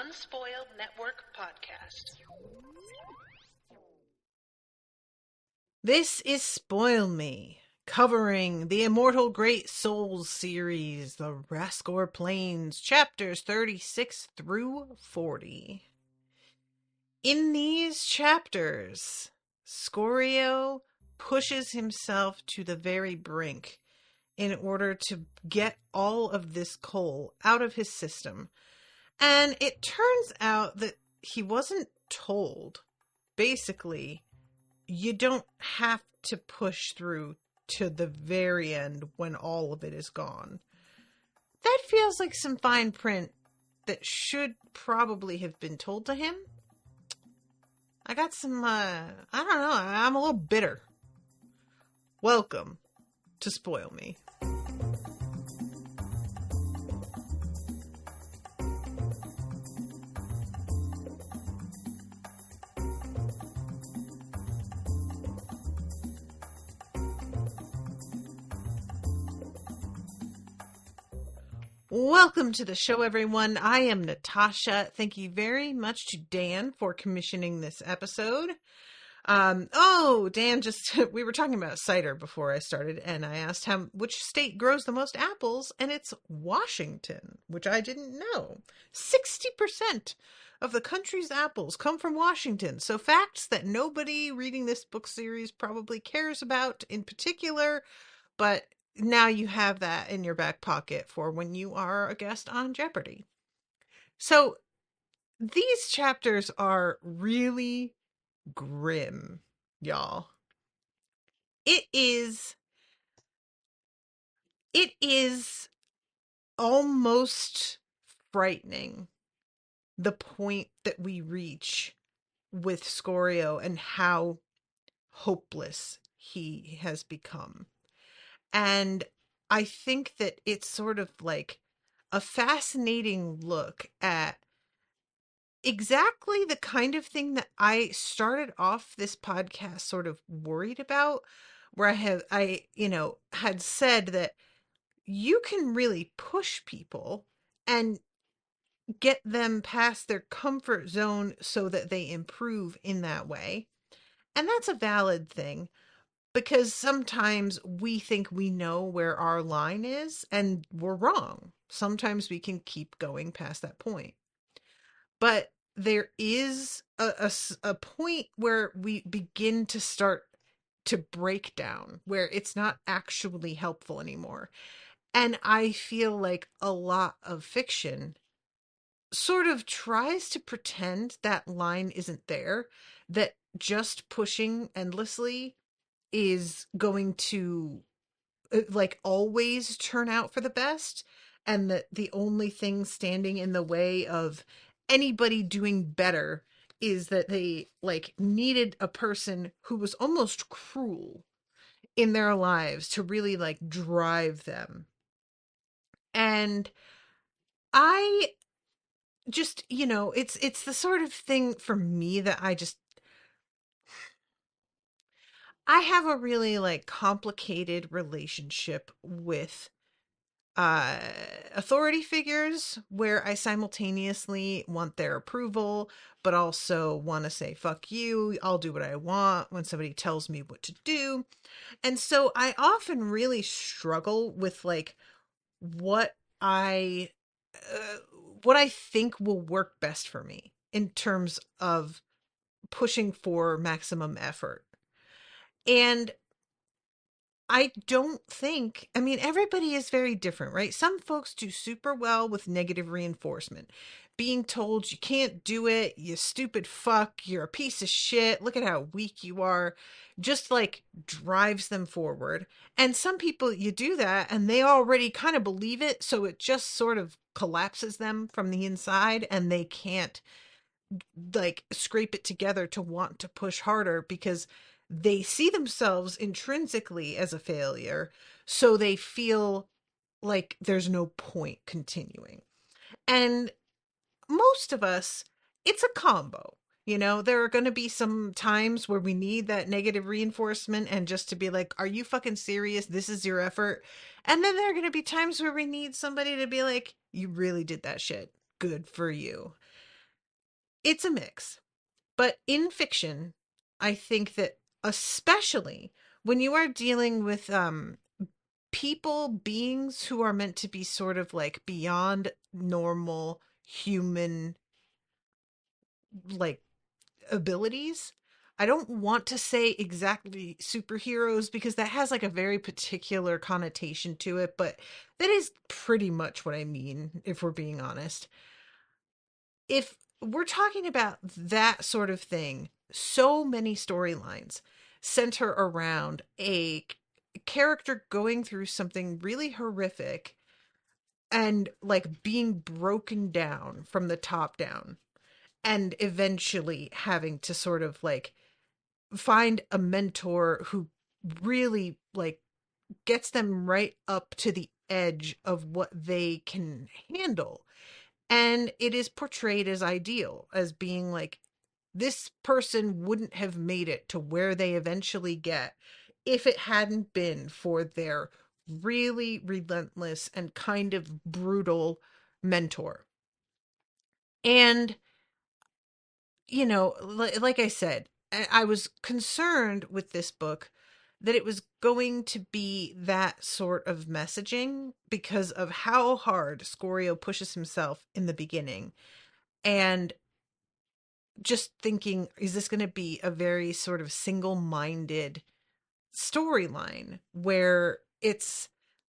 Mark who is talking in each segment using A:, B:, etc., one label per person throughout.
A: Unspoiled Network podcast.
B: This is Spoil Me, covering the Immortal Great Souls series, the Rascor Plains, chapters 36 through 40. In these chapters, Scorio pushes himself to the very brink in order to get all of this coal out of his system. And it turns out that he wasn't told. Basically, you don't have to push through to the very end when all of it is gone. That feels like some fine print that should probably have been told to him. I got some, I don't know, I'm a little bitter. Welcome to Spoil Me. Welcome to the show, everyone. I am Natasha. Thank you very much to Dan for commissioning this episode. Dan, we were talking about cider before I started, and I asked which state grows the most apples, and it's Washington, which I didn't know. 60% of the country's apples come from Washington. So facts that nobody reading this book series probably cares about in particular, but now you have that in your back pocket for when you are a guest on Jeopardy. So these chapters are really grim, y'all. It is almost frightening, the point that we reach with Scorio and how hopeless he has become. And I think that it's sort of like a fascinating look at exactly the kind of thing that I started off this podcast sort of worried about, where I had said that you can really push people and get them past their comfort zone so that they improve in that way. And that's a valid thing. Because sometimes we think we know where our line is, and we're wrong. Sometimes we can keep going past that point. But there is a point where we begin to start to break down, where it's not actually helpful anymore. And I feel like a lot of fiction sort of tries to pretend that line isn't there, that just pushing endlessly is going to always turn out for the best, and that the only thing standing in the way of anybody doing better is that they needed a person who was almost cruel in their lives to really drive them. And I just, it's the sort of thing for me that I have a really complicated relationship with authority figures, where I simultaneously want their approval, but also want to say, fuck you, I'll do what I want when somebody tells me what to do. And so I often really struggle with what I what I think will work best for me in terms of pushing for maximum effort. And I don't think, everybody is very different, right? Some folks do super well with negative reinforcement. Being told you can't do it, you stupid fuck, you're a piece of shit, look at how weak you are, just drives them forward. And some people, you do that and they already kind of believe it, so it just sort of collapses them from the inside, and they can't scrape it together to want to push harder because they see themselves intrinsically as a failure, so they feel like there's no point continuing. And most of us, it's a combo. There are going to be some times where we need that negative reinforcement and just to be like, are you fucking serious? This is your effort. And then there are going to be times where we need somebody to be like, you really did that shit. Good for you. It's a mix. But in fiction, I think that especially when you are dealing with people, beings who are meant to be sort of like beyond normal human like abilities. I don't want to say exactly superheroes because that has like a very particular connotation to it, but that is pretty much what I mean, if we're being honest. If we're talking about that sort of thing, so many storylines center around a character going through something really horrific and like being broken down from the top down and eventually having to sort of like find a mentor who really like gets them right up to the edge of what they can handle. And it is portrayed as ideal, as being like this person wouldn't have made it to where they eventually get if it hadn't been for their really relentless and kind of brutal mentor. And like I said, I was concerned with this book that it was going to be that sort of messaging because of how hard Scorio pushes himself in the beginning. And just thinking, is this going to be a very sort of single minded storyline where it's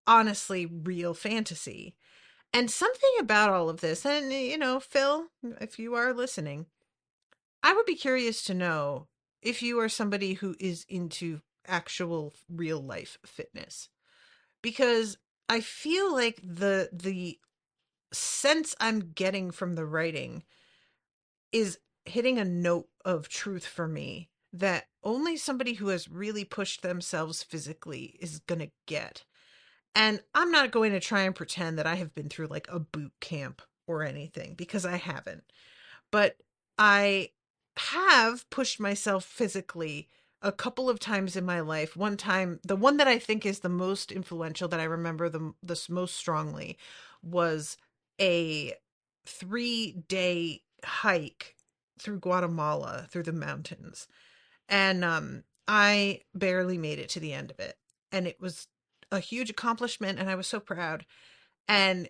B: honestly real fantasy? And something about all of this, and Phil, if you are listening, I would be curious to know if you are somebody who is into actual real life fitness, because I feel like the sense I'm getting from the writing is hitting a note of truth for me that only somebody who has really pushed themselves physically is going to get. And I'm not going to try and pretend that I have been through like a boot camp or anything because I haven't. But I have pushed myself physically a couple of times in my life. One time, the one that I think is the most influential that I remember the most strongly was a 3-day hike through Guatemala through the mountains. And I barely made it to the end of it. And it was a huge accomplishment and I was so proud. And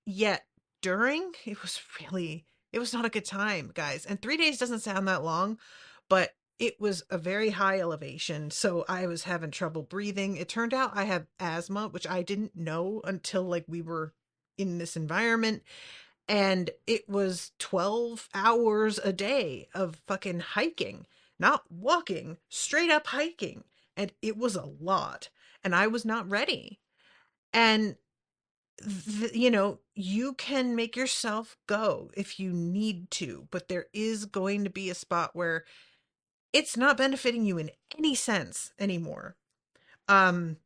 B: yet during it was not a good time, guys. And 3 days doesn't sound that long, but it was a very high elevation, so I was having trouble breathing. It turned out I have asthma, which I didn't know until like we were in this environment. And it was 12 hours a day of fucking hiking, not walking, straight up hiking. And it was a lot, and I was not ready. And you can make yourself go if you need to, but there is going to be a spot where it's not benefiting you in any sense anymore. Um,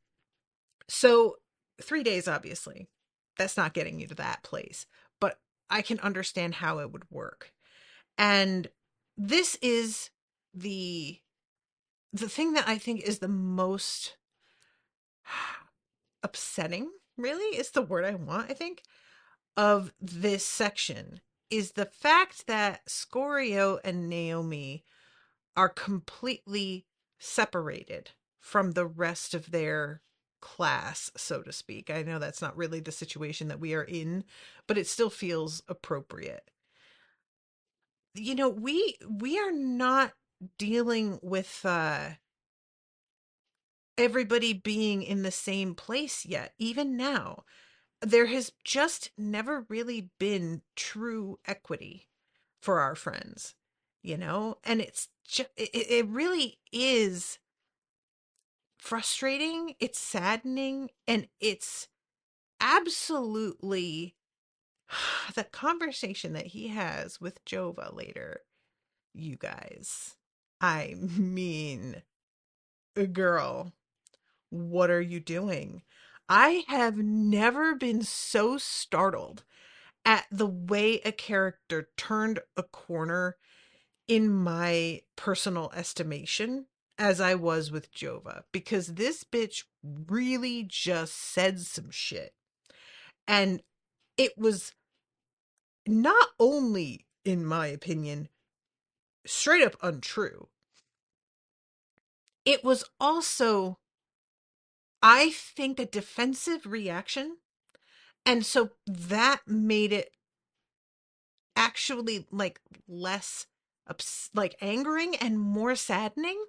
B: so 3 days, obviously, that's not getting you to that place, but I can understand how it would work. And this is the the thing that I think is the most upsetting, really, is the word I want, I think, of this section is the fact that Scorio and Naomi are completely separated from the rest of their class, so to speak. I know that's not really the situation that we are in, but it still feels appropriate. We are not dealing with everybody being in the same place yet. Even now, there has just never really been true equity for our friends, and it's just, it really is frustrating, it's saddening, and it's absolutely the conversation that he has with Jova later, you guys. I mean, girl, what are you doing? I have never been so startled at the way a character turned a corner in my personal estimation as I was with Jova, because this bitch really just said some shit. And it was not only in my opinion, straight up untrue. It was also, I think, a defensive reaction. And so that made it actually like less like angering and more saddening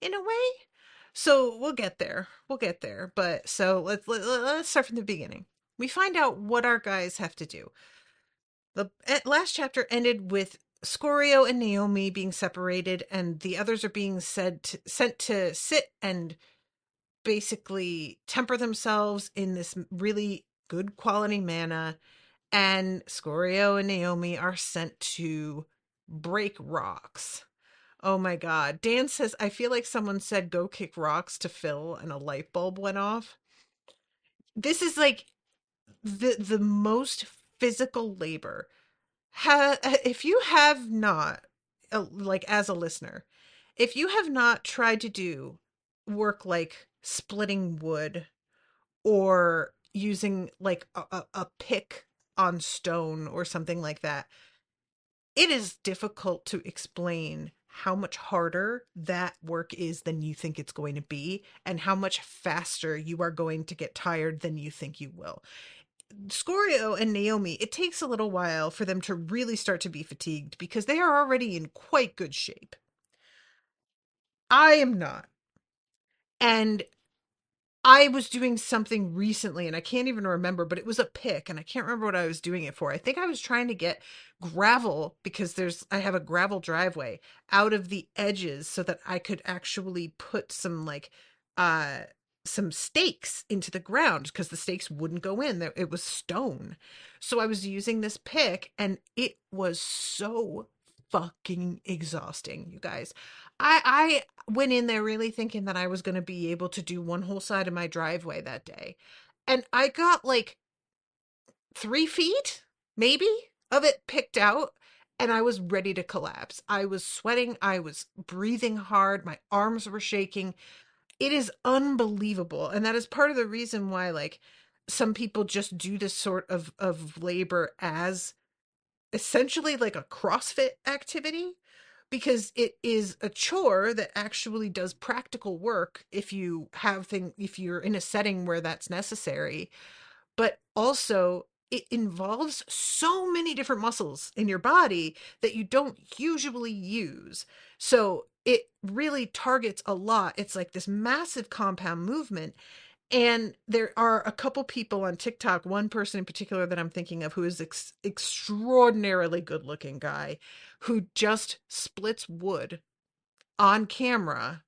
B: in a way. So we'll get there. We'll get there. But so let's start from the beginning. We find out what our guys have to do. The last chapter ended with Scorio and Naomi being separated, and the others are being sent to sit and basically temper themselves in this really good quality mana. And Scorio and Naomi are sent to break rocks. Oh my God. Dan says, I feel like someone said go kick rocks to Phil and a light bulb went off. This is like the most physical labor. If you have not, like as a listener, if you have not tried to do work like splitting wood or using like a pick on stone or something like that, it is difficult to explain how much harder that work is than you think it's going to be, and how much faster you are going to get tired than you think you will. Scorio and Naomi, it takes a little while for them to really start to be fatigued because they are already in quite good shape. I am not. And I was doing something recently and I can't even remember, but it was a pick and I can't remember what I was doing it for. I think I was trying to get gravel because I have a gravel driveway out of the edges so that I could actually put some like uh some stakes into the ground because the stakes wouldn't go in there. It was stone. So I was using this pick and it was so fucking exhausting, you guys. I went in there really thinking that I was going to be able to do one whole side of my driveway that day. And I got like 3 feet, maybe, of it picked out. And I was ready to collapse. I was sweating. I was breathing hard. My arms were shaking. It is unbelievable. And that is part of the reason why, like, some people just do this sort of labor as essentially like a CrossFit activity, because it is a chore that actually does practical work if you're in a setting where that's necessary, but also it involves so many different muscles in your body that you don't usually use. So it really targets a lot. It's like this massive compound movement. And there are a couple people on TikTok, one person in particular that I'm thinking of who is extraordinarily good looking guy who just splits wood on camera,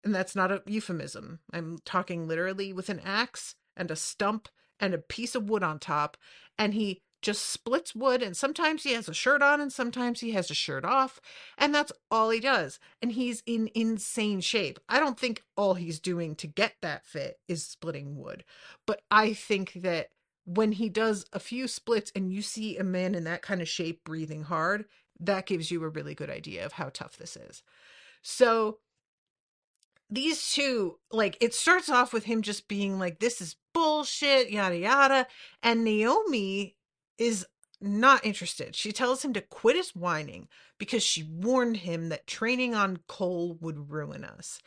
B: and that's not a euphemism. I'm talking literally with an axe and a stump and a piece of wood on top. And he just splits wood. And sometimes he has a shirt on and sometimes he has a shirt off. And that's all he does. And he's in insane shape. I don't think all he's doing to get that fit is splitting wood. But I think that when he does a few splits and you see a man in that kind of shape breathing hard, that gives you a really good idea of how tough this is. So these two, like, it starts off with him just being like, this is bullshit, yada yada. And Naomi is not interested. She tells him to quit his whining because she warned him that training on coal would ruin us.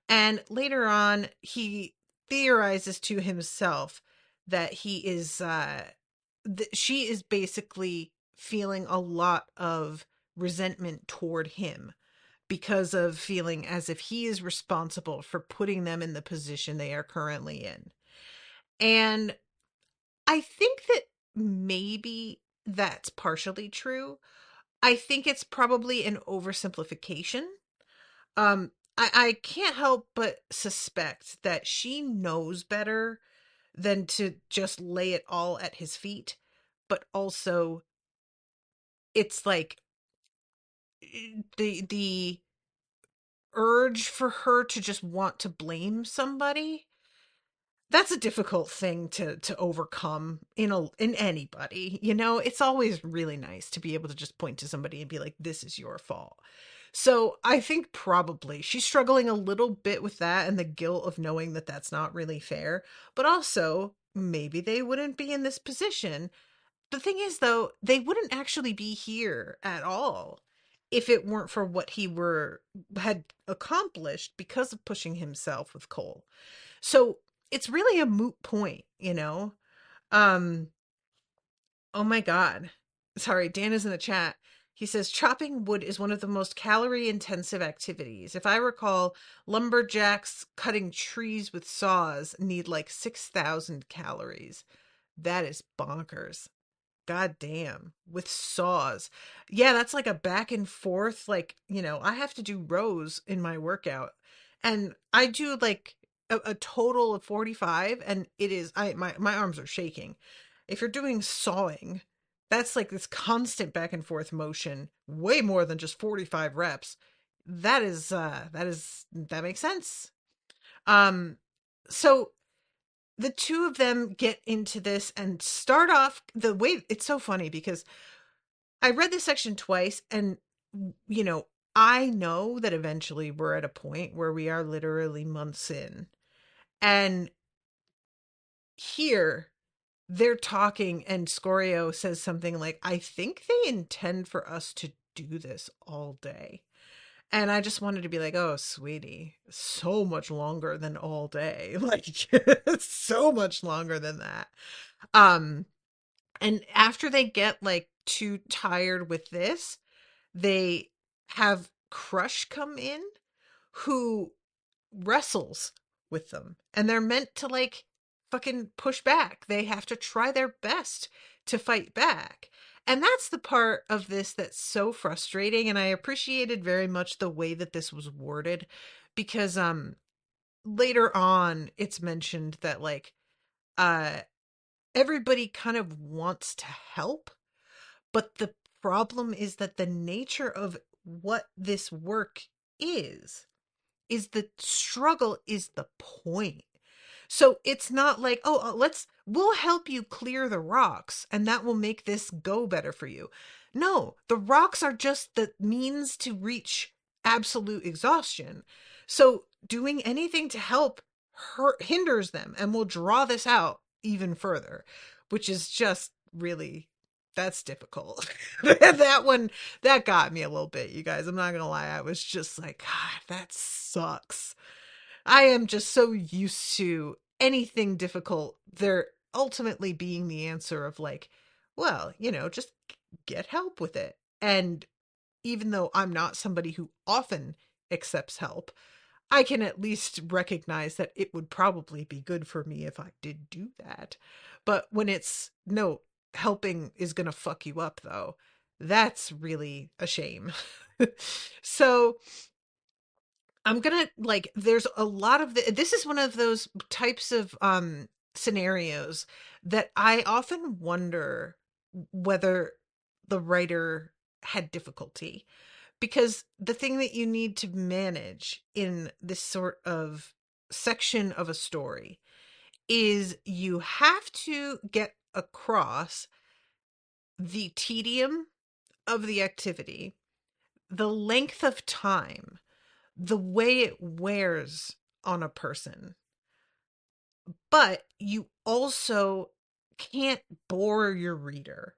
B: And later on, he theorizes to himself that she is basically feeling a lot of resentment toward him because of feeling as if he is responsible for putting them in the position they are currently in. And I think that maybe that's partially true. I think it's probably an oversimplification. I can't help but suspect that she knows better than to just lay it all at his feet, but also it's like the urge for her to just want to blame somebody, that's a difficult thing to overcome in anybody. It's always really nice to be able to just point to somebody and be like, this is your fault. So I think probably she's struggling a little bit with that and the guilt of knowing that that's not really fair, but also maybe they wouldn't be in this position the thing is, though, they wouldn't actually be here at all if it weren't for what he were had accomplished because of pushing himself with Cole. So it's really a moot point, you know? Um, oh my God. Sorry, Dan is in the chat. He says chopping wood is one of the most calorie intensive activities. If I recall, lumberjacks cutting trees with saws need like 6,000 calories. That is bonkers. God damn, with saws. Yeah, that's like a back and forth. Like, I have to do rows in my workout. And I do like a total of 45, and it is my arms are shaking. If you're doing sawing, that's like this constant back and forth motion, way more than just 45 reps. That makes sense. Um so the two of them get into this and start off the way. It's so funny because I read this section twice, and you know I know that eventually we're at a point where we are literally months in, and here they're talking and Scorio says something like, I think they intend for us to do this all day. And I just wanted to be like, oh, sweetie, so much longer than all day. Like, so much longer than that. Um, and after they get like too tired with this, they have Crush come in, who wrestles with them. And they're meant to like fucking push back. They have to try their best to fight back. And that's the part of this that's so frustrating. And I appreciated very much the way that this was worded, because later on it's mentioned that like uh everybody kind of wants to help, but the problem is that the nature of what this work is the struggle is the point. So it's not like, oh, we'll help you clear the rocks and that will make this go better for you. No, the rocks are just the means to reach absolute exhaustion. So doing anything to help hinders them and will draw this out even further, which is just really, that's difficult. That one, that got me a little bit, you guys. I'm not gonna lie. I was just like, God, that sucks. I am just so used to anything difficult there ultimately being the answer of like, well, just get help with it. And even though I'm not somebody who often accepts help, I can at least recognize that it would probably be good for me if I did do that. But when it's no, helping is going to fuck you up though, that's really a shame. So I'm gonna like, there's a lot of this is one of those types of scenarios that I often wonder whether the writer had difficulty, because the thing that you need to manage in this sort of section of a story is you have to get across the tedium of the activity, the length of time, the way it wears on a person, but you also can't bore your reader.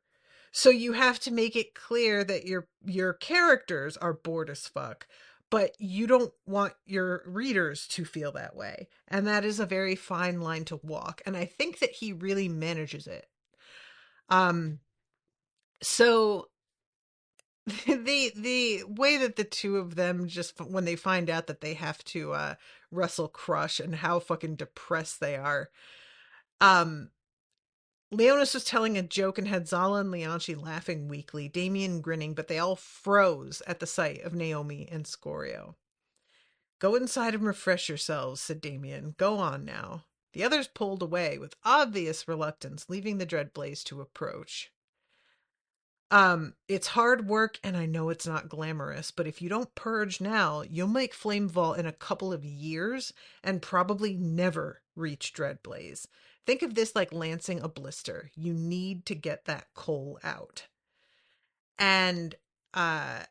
B: So you have to make it clear that your characters are bored as fuck, but you don't want your readers to feel that way. And that is a very fine line to walk, and I think that he really manages it. Um so the way that the two of them, just when they find out that they have to wrestle Crush and how fucking depressed they are. um Leonis was telling a joke and had Zala and Leonci laughing weakly, Damien grinning, but they all froze at the sight of Naomi and Scorio. Go inside and refresh yourselves, said Damien. Go on now. The others pulled away with obvious reluctance, leaving the Dreadblaze to approach. It's hard work, and I know it's not glamorous, but if you don't purge now, you'll make Flame Vault in a couple of years and probably never reach Dreadblaze. Think of this like lancing a blister. You need to get that coal out. And the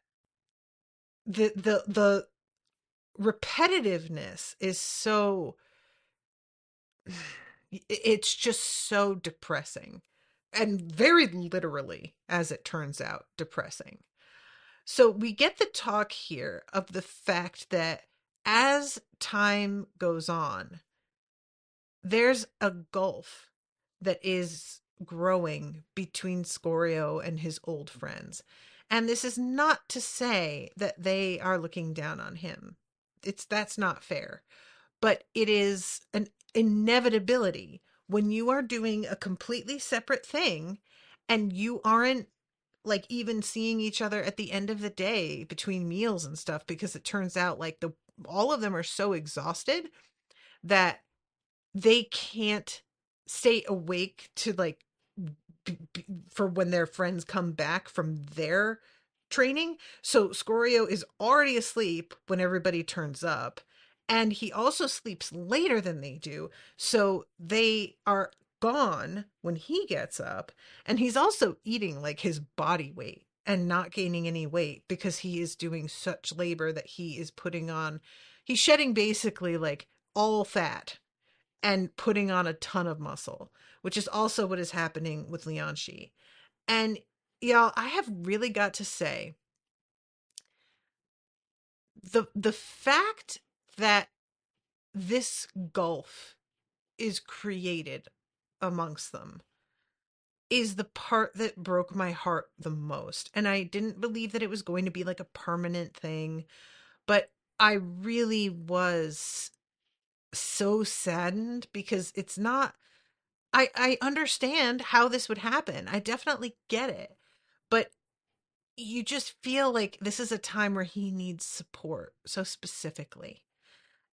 B: repetitiveness is so, it's just so depressing and very literally, as it turns out, depressing. So we get the talk here of the fact that as time goes on, there's a gulf that is growing between Scorio and his old friends. And this is not to say that they are looking down on him. That's not fair. But it is an inevitability when you are doing a completely separate thing and you aren't like even seeing each other at the end of the day between meals and stuff, because it turns out like the all of them are so exhausted that they can't stay awake to like for when their friends come back from their training. So Scorio is already asleep when everybody turns up, and he also sleeps later than they do. So they are gone when he gets up, and he's also eating like his body weight and not gaining any weight because he is doing such labor that he is putting on, he's shedding basically like all fat and putting on a ton of muscle, which is also what is happening with Lianxi. And y'all, I have really got to say, the fact that this gulf is created amongst them is the part that broke my heart the most. And I didn't believe that it was going to be like a permanent thing, but I really was so saddened because it's not, I understand how this would happen. I definitely get it. But you just feel like this is a time where he needs support so specifically.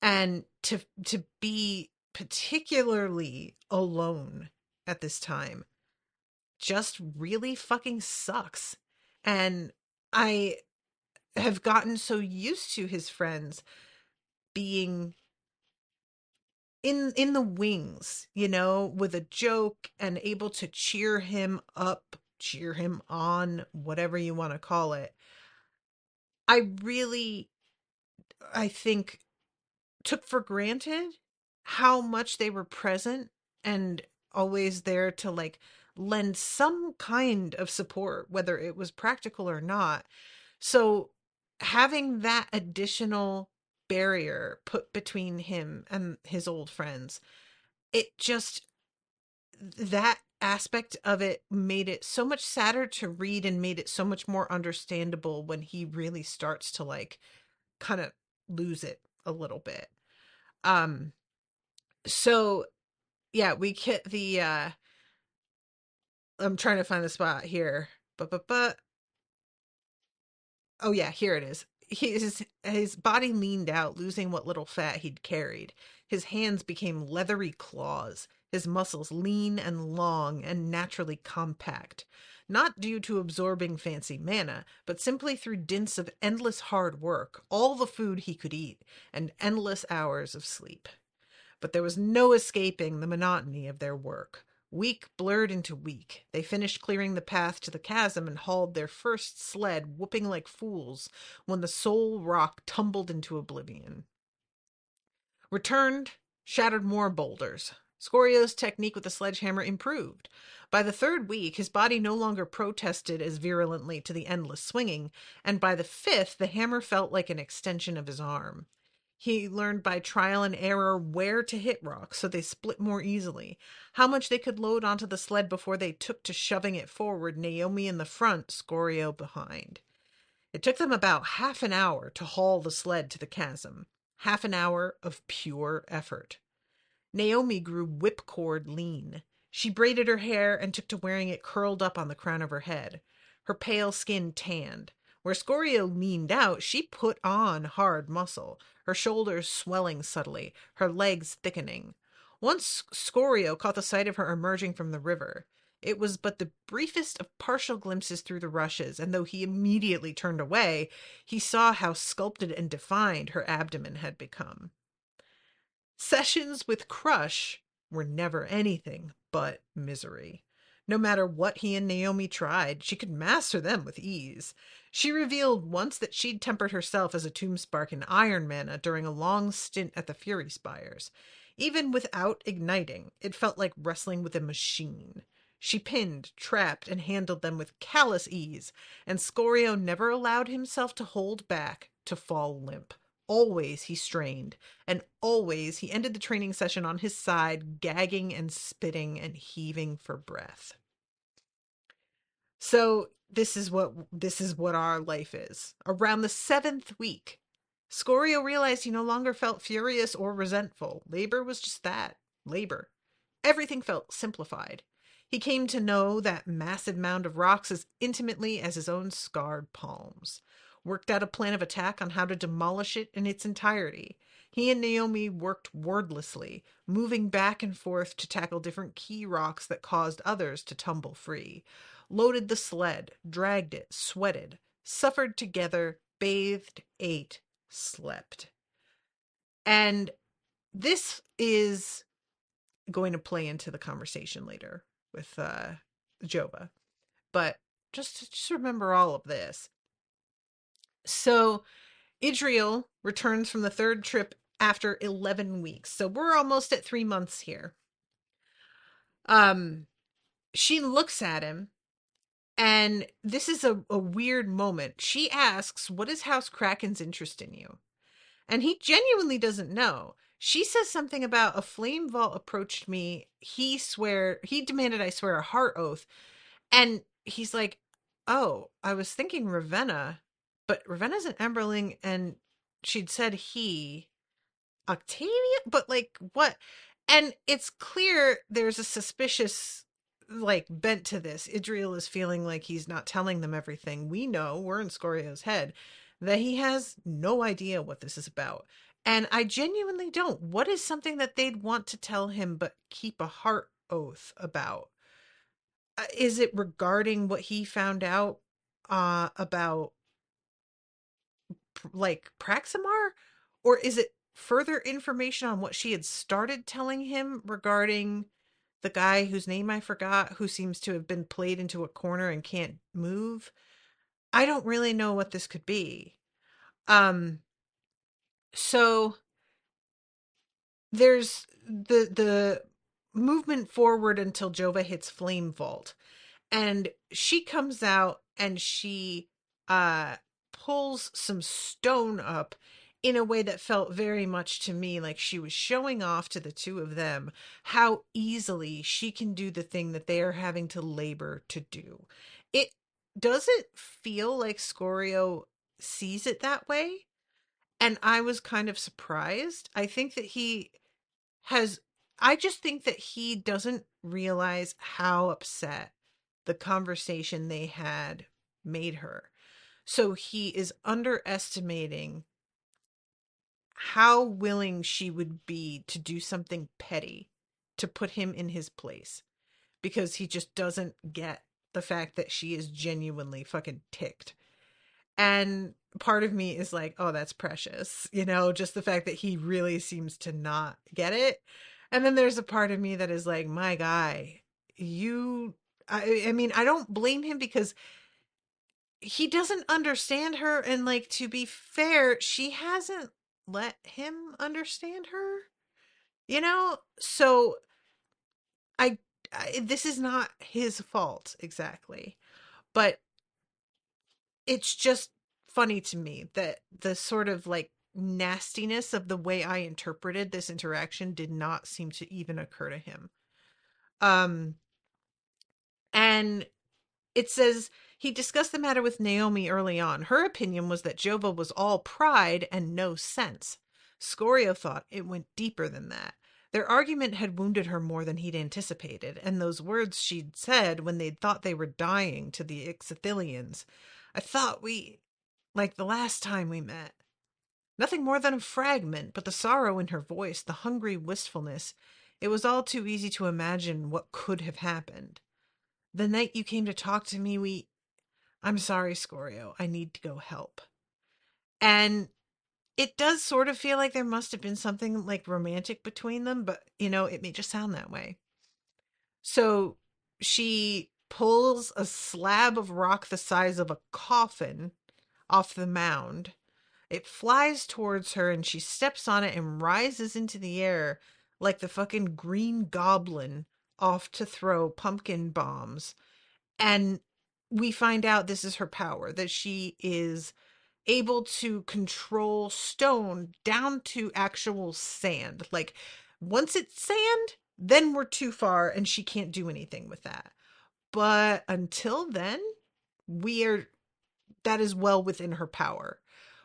B: And to be particularly alone at this time just really fucking sucks. And I have gotten so used to his friends being in the wings, you know, with a joke and able to cheer him up, cheer him on, whatever you want to call it. I really, I think, took for granted how much they were present and always there to like lend some kind of support, whether it was practical or not. So having that additional barrier put between him and his old friends, it just, that aspect of it made it so much sadder to read and made it so much more understandable when he really starts to like kind of lose it a little bit. Um so yeah, we get the I'm trying to find the spot here. But oh yeah, here it is. His body leaned out, losing what little fat he'd carried. His hands became leathery claws, his muscles lean and long and naturally compact. Not due to absorbing fancy mana, but simply through dints of endless hard work, all the food he could eat, and endless hours of sleep. But there was no escaping the monotony of their work. Week blurred into week. They finished clearing the path to the chasm and hauled their first sled, whooping like fools, when the sole rock tumbled into oblivion. Returned, shattered more boulders. Scorio's technique with the sledgehammer improved. By the third week, his body no longer protested as virulently to the endless swinging, and by the fifth, the hammer felt like an extension of his arm. He learned by trial and error where to hit rocks so they split more easily, how much they could load onto the sled before they took to shoving it forward, Naomi in the front, Scorio behind. It took them about half an hour to haul the sled to the chasm, half an hour of pure effort. Naomi grew whipcord lean. She braided her hair and took to wearing it curled up on the crown of her head. Her pale skin tanned. Where Scorio leaned out, she put on hard muscle, her shoulders swelling subtly, her legs thickening. Once Scorio caught the sight of her emerging from the river. It was but the briefest of partial glimpses through the rushes, and though he immediately turned away, he saw how sculpted and defined her abdomen had become. Sessions with Crush were never anything but misery. No matter what he and Naomi tried, she could master them with ease. She revealed once that she'd tempered herself as a tombspark in iron mana during a long stint at the Fury Spires. Even without igniting, it felt like wrestling with a machine. She pinned, trapped, and handled them with callous ease, and Scorio never allowed himself to hold back, to fall limp. Always he strained, and always he ended the training session on his side, gagging and spitting and heaving for breath. So this is what our life is. Around the 7th week, Scorio realized he no longer felt furious or resentful. Labor was just that, labor. Everything felt simplified. He came to know that massive mound of rocks as intimately as his own scarred palms. Worked out a plan of attack on how to demolish it in its entirety. He and Naomi worked wordlessly, moving back and forth to tackle different key rocks that caused others to tumble free. Loaded the sled, dragged it, sweated, suffered together, bathed, ate, slept. And this is going to play into the conversation later with Jova. But just remember all of this. So Idriel returns from the 3rd trip after 11 weeks. So we're almost at 3 months here. She looks at him, and this is a weird moment. She asks, what is House Kraken's interest in you? And he genuinely doesn't know. She says something about a flame vault approached me. He demanded I swear a heart oath. And he's like, oh, I was thinking Ravenna, but Ravenna's an Emberling, and she'd said he. Octavia? But like, what? And it's clear there's a suspicious, like, bent to this. Idriel is feeling like he's not telling them everything. We know, we're in Scorio's head, that he has no idea what this is about. And I genuinely don't. What is something that they'd want to tell him but keep a heart oath about? Is it regarding what he found out about, like, Praximar? Or is it further information on what she had started telling him regarding the guy whose name I forgot, who seems to have been played into a corner and can't move? I don't really know what this could be. Um, so there's the movement forward until Jova hits Flame Vault. And she comes out and she uh pulls some stone up in a way that felt very much to me like she was showing off to the two of them how easily she can do the thing that they are having to labor to do. It doesn't feel like Scorio sees it that way, and I was kind of surprised. Has I just think that he doesn't realize how upset the conversation they had made her. So he is underestimating how willing she would be to do something petty to put him in his place, because he just doesn't get the fact that she is genuinely fucking ticked. And part of me is like, oh, that's precious. Just the fact that he really seems to not get it. And then there's a part of me that is like, my guy, I mean, I don't blame him because he doesn't understand her. And, like, to be fair, she hasn't let him understand her, So I, this is not his fault exactly, but it's just funny to me that the sort of, like, nastiness of the way I interpreted this interaction did not seem to even occur to him. Um, and it says he discussed the matter with Naomi early on. Her opinion was that Jova was all pride and no sense. Scorio thought it went deeper than that. Their argument had wounded her more than he'd anticipated, and those words she'd said when they'd thought they were dying to the Ixithilians. I thought like the last time we met. Nothing more than a fragment, but the sorrow in her voice, the hungry wistfulness, it was all too easy to imagine what could have happened. The night you came to talk to me, I'm sorry, Scorio. I need to go help. And it does sort of feel like there must have been something, like, romantic between them, but, it may just sound that way. So she pulls a slab of rock the size of a coffin off the mound. It flies towards her, and she steps on it and rises into the air like the fucking Green Goblin off to throw pumpkin bombs. And we find out this is her power, that she is able to control stone down to actual sand. Like, once it's sand, then we're too far and she can't do anything with that. But until then, we are that is well within her power,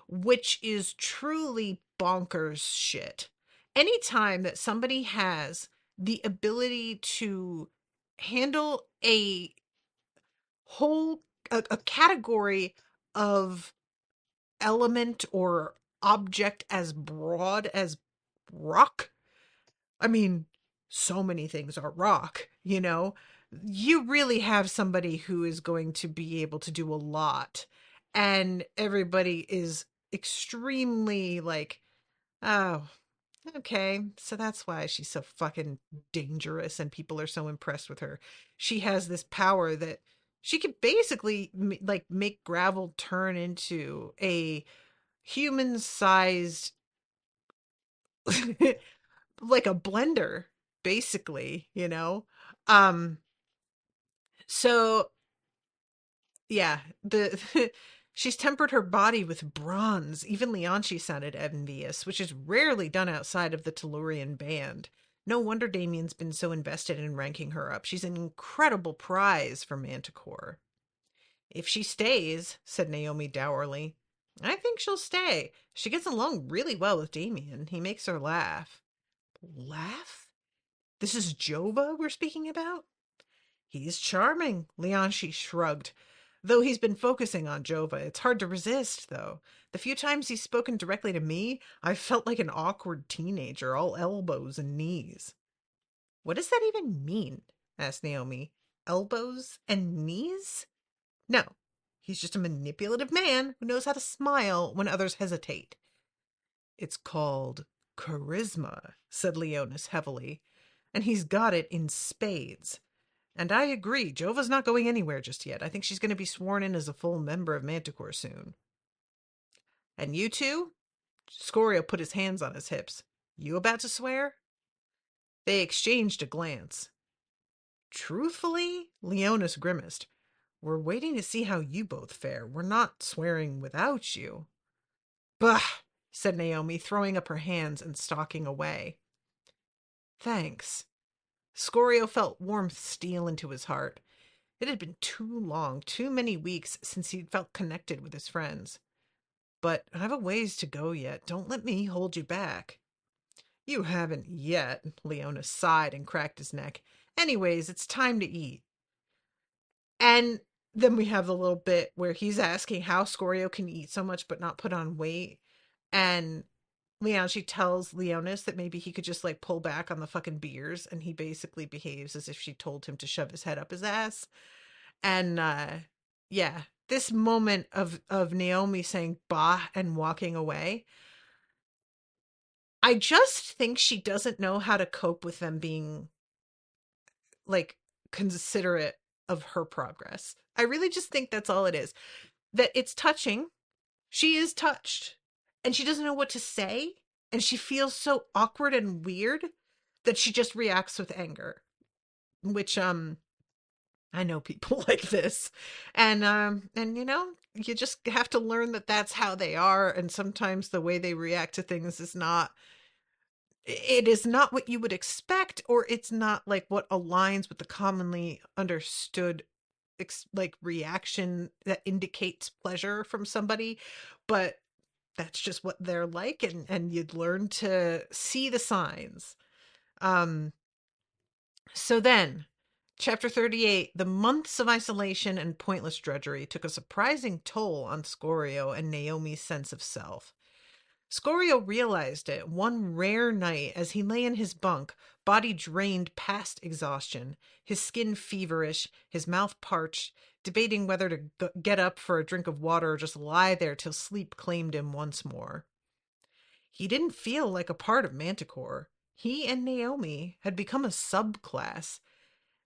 B: which is truly bonkers shit. Anytime that somebody has the ability to handle whole a category of element or object as broad as rock. I mean, so many things are rock, you know? You really have somebody who is going to be able to do a lot. And everybody is extremely like, oh, okay. So that's why she's so fucking dangerous and people are so impressed with her. She has this power that she could basically like make gravel turn into a human-sized like a blender basically, you know. So yeah, the she's tempered her body with bronze. Even Leonci sounded envious, which is rarely done outside of the Tellurian band. No wonder Damien's been so invested in ranking her up. She's an incredible prize for Manticore. If she stays, said Naomi dourly. I think she'll stay. She gets along really well with Damien. He makes her laugh. Laugh? This is Jova we're speaking about? He's charming, Leonshi shrugged. Though he's been focusing on Jova, it's hard to resist, though. The few times he's spoken directly to me, I've felt like an awkward teenager, all elbows and knees. What does that even mean? Asked Naomi. Elbows and knees? No, he's just a manipulative man who knows how to smile when others hesitate. It's called charisma, said Leonis heavily, and he's got it in spades. And I agree, Jova's not going anywhere just yet. I think she's going to be sworn in as a full member of Manticore soon. And you two? Scorio put his hands on his hips. You about to swear? They exchanged a glance. Truthfully, Leonis grimaced. We're waiting to see how you both fare. We're not swearing without you. Bah, said Naomi, throwing up her hands and stalking away. Thanks. Scorio felt warmth steal into his heart. It had been too long, too many weeks since he'd felt connected with his friends. But I've a ways to go yet. Don't let me hold you back. You haven't yet, Leona sighed and cracked his neck. Anyways, it's time to eat. And then we have the little bit where he's asking how Scorio can eat so much but not put on weight. And she tells Leonis that maybe he could just like pull back on the fucking beers, and he basically behaves as if she told him to shove his head up his ass. And yeah, this moment of Naomi saying bah and walking away, I just think she doesn't know how to cope with them being like considerate of her progress. I really just think that's all it is. That it's touching. She is touched and she doesn't know what to say, and she feels so awkward and weird that she just reacts with anger, which I know people like this. And you know, you just have to learn that that's how they are, and sometimes the way they react to things is not it is not what you would expect, or it's not like what aligns with the commonly understood like reaction that indicates pleasure from somebody, but that's just what they're like, and you'd learn to see the signs. um so then, Chapter 38, the months of isolation and pointless drudgery took a surprising toll on Scorio and Naomi's sense of self. Scorio realized it one rare night as he lay in his bunk, body drained past exhaustion, his skin feverish, his mouth parched, debating whether to get up for a drink of water or just lie there till sleep claimed him once more. He didn't feel like a part of Manticore. He and Naomi had become a subclass.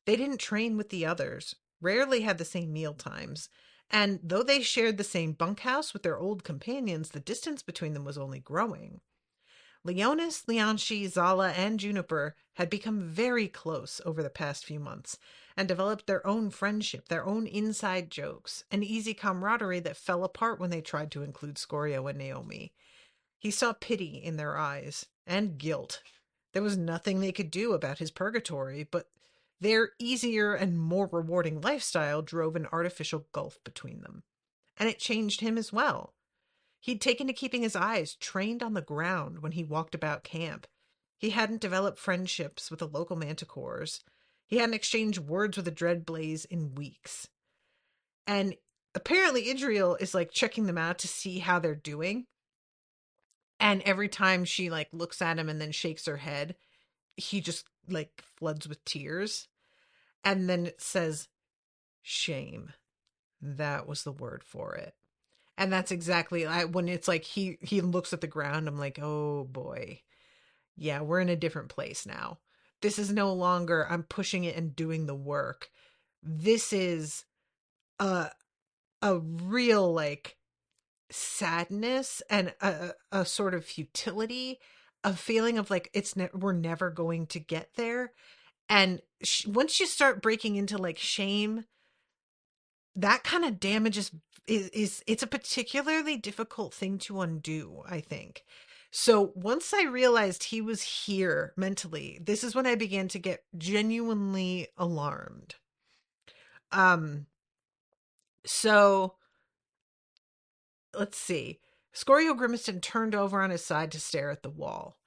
B: They didn't train with the others, rarely had the same meal times, and though they shared the same bunkhouse with their old companions, the distance between them was only growing. Leonis, Leonshi, Zala, and Juniper had become very close over the past few months and developed their own friendship, their own inside jokes, an easy camaraderie that fell apart when they tried to include Scorio and Naomi. He saw pity in their eyes and guilt. There was nothing they could do about his purgatory, but their easier and more rewarding lifestyle drove an artificial gulf between them. And it changed him as well. He'd taken to keeping his eyes trained on the ground when he walked about camp. He hadn't developed friendships with the local manticores. He hadn't exchanged words with the Dreadblaze in weeks. And apparently Idriel is like checking them out to see how they're doing. And every time she like looks at him and then shakes her head, he just like floods with tears. And then it says, shame. That was the word for it. And that's exactly when it's like he looks at the ground, I'm like, oh boy. Yeah, we're in a different place now. This is no longer I'm pushing it and doing the work. This is a real like sadness and a sort of futility, a feeling of like we're never going to get there. And once you start breaking into like shame, that kind of damages is it's a particularly difficult thing to undo, I think. So once I realized he was here mentally, this is when I began to get genuinely alarmed. Um so let's see. Scorio grimaced and turned over on his side to stare at the wall.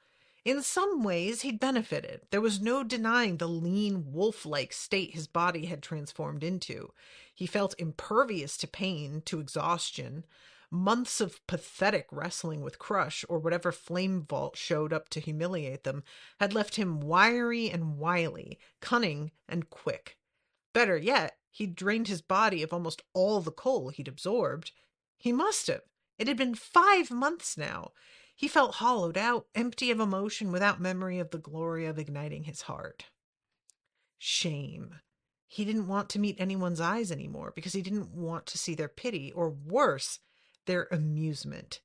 B: In some ways, he'd benefited. There was no denying the lean, wolf-like state his body had transformed into. He felt impervious to pain, to exhaustion. Months of pathetic wrestling with Crush, or whatever flame vault showed up to humiliate them, had left him wiry and wily, cunning and quick. Better yet, he'd drained his body of almost all the coal he'd absorbed. He must have. It had been 5 months now. He felt hollowed out, empty of emotion, without memory of the glory of igniting his heart. Shame. He didn't want to meet anyone's eyes anymore because he didn't want to see their pity, or worse, their amusement.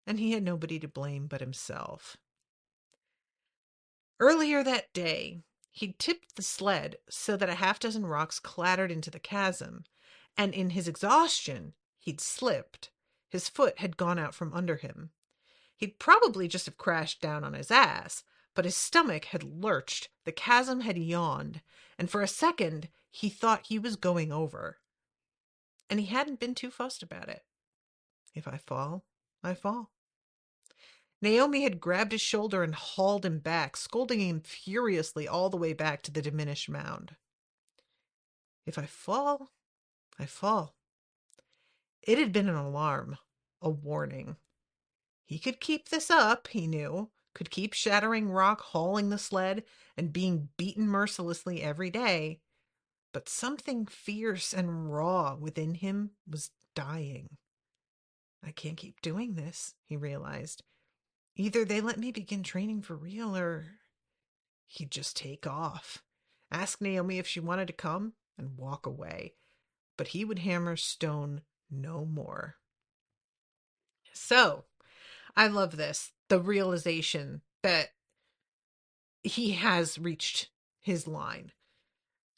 B: And he had nobody to blame but himself. Earlier that day, he'd tipped the sled so that a half-dozen rocks clattered into the chasm, and in his exhaustion, he'd slipped. His foot had gone out from under him. He'd probably just have crashed down on his ass, but his stomach had lurched, the chasm had yawned, and for a second he thought he was going over. And he hadn't been too fussed about it. If I fall, I fall. Naomi had grabbed his shoulder and hauled him back, scolding him furiously all the way back to the diminished mound. If I fall, I fall. It had been an alarm, a warning. He could keep this up, he knew, could keep shattering rock, hauling the sled, and being beaten mercilessly every day, but something fierce and raw within him was dying. I can't keep doing this, he realized. Either they let me begin training for real, or he'd just take off, ask Naomi if she wanted to come, and walk away. But he would hammer stone no more. So, I love this. The realization that he has reached his line.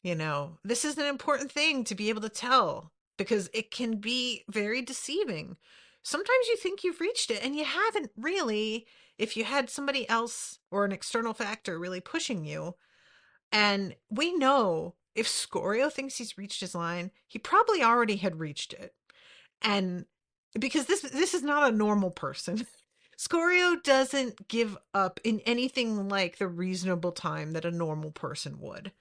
B: You know, this is an important thing to be able to tell because it can be very deceiving. Sometimes you think you've reached it and you haven't really, if you had somebody else or an external factor really pushing you. And we know if Scorio thinks he's reached his line, he probably already had reached it. And because this is not a normal person. Scorio doesn't give up in anything like the reasonable time that a normal person would.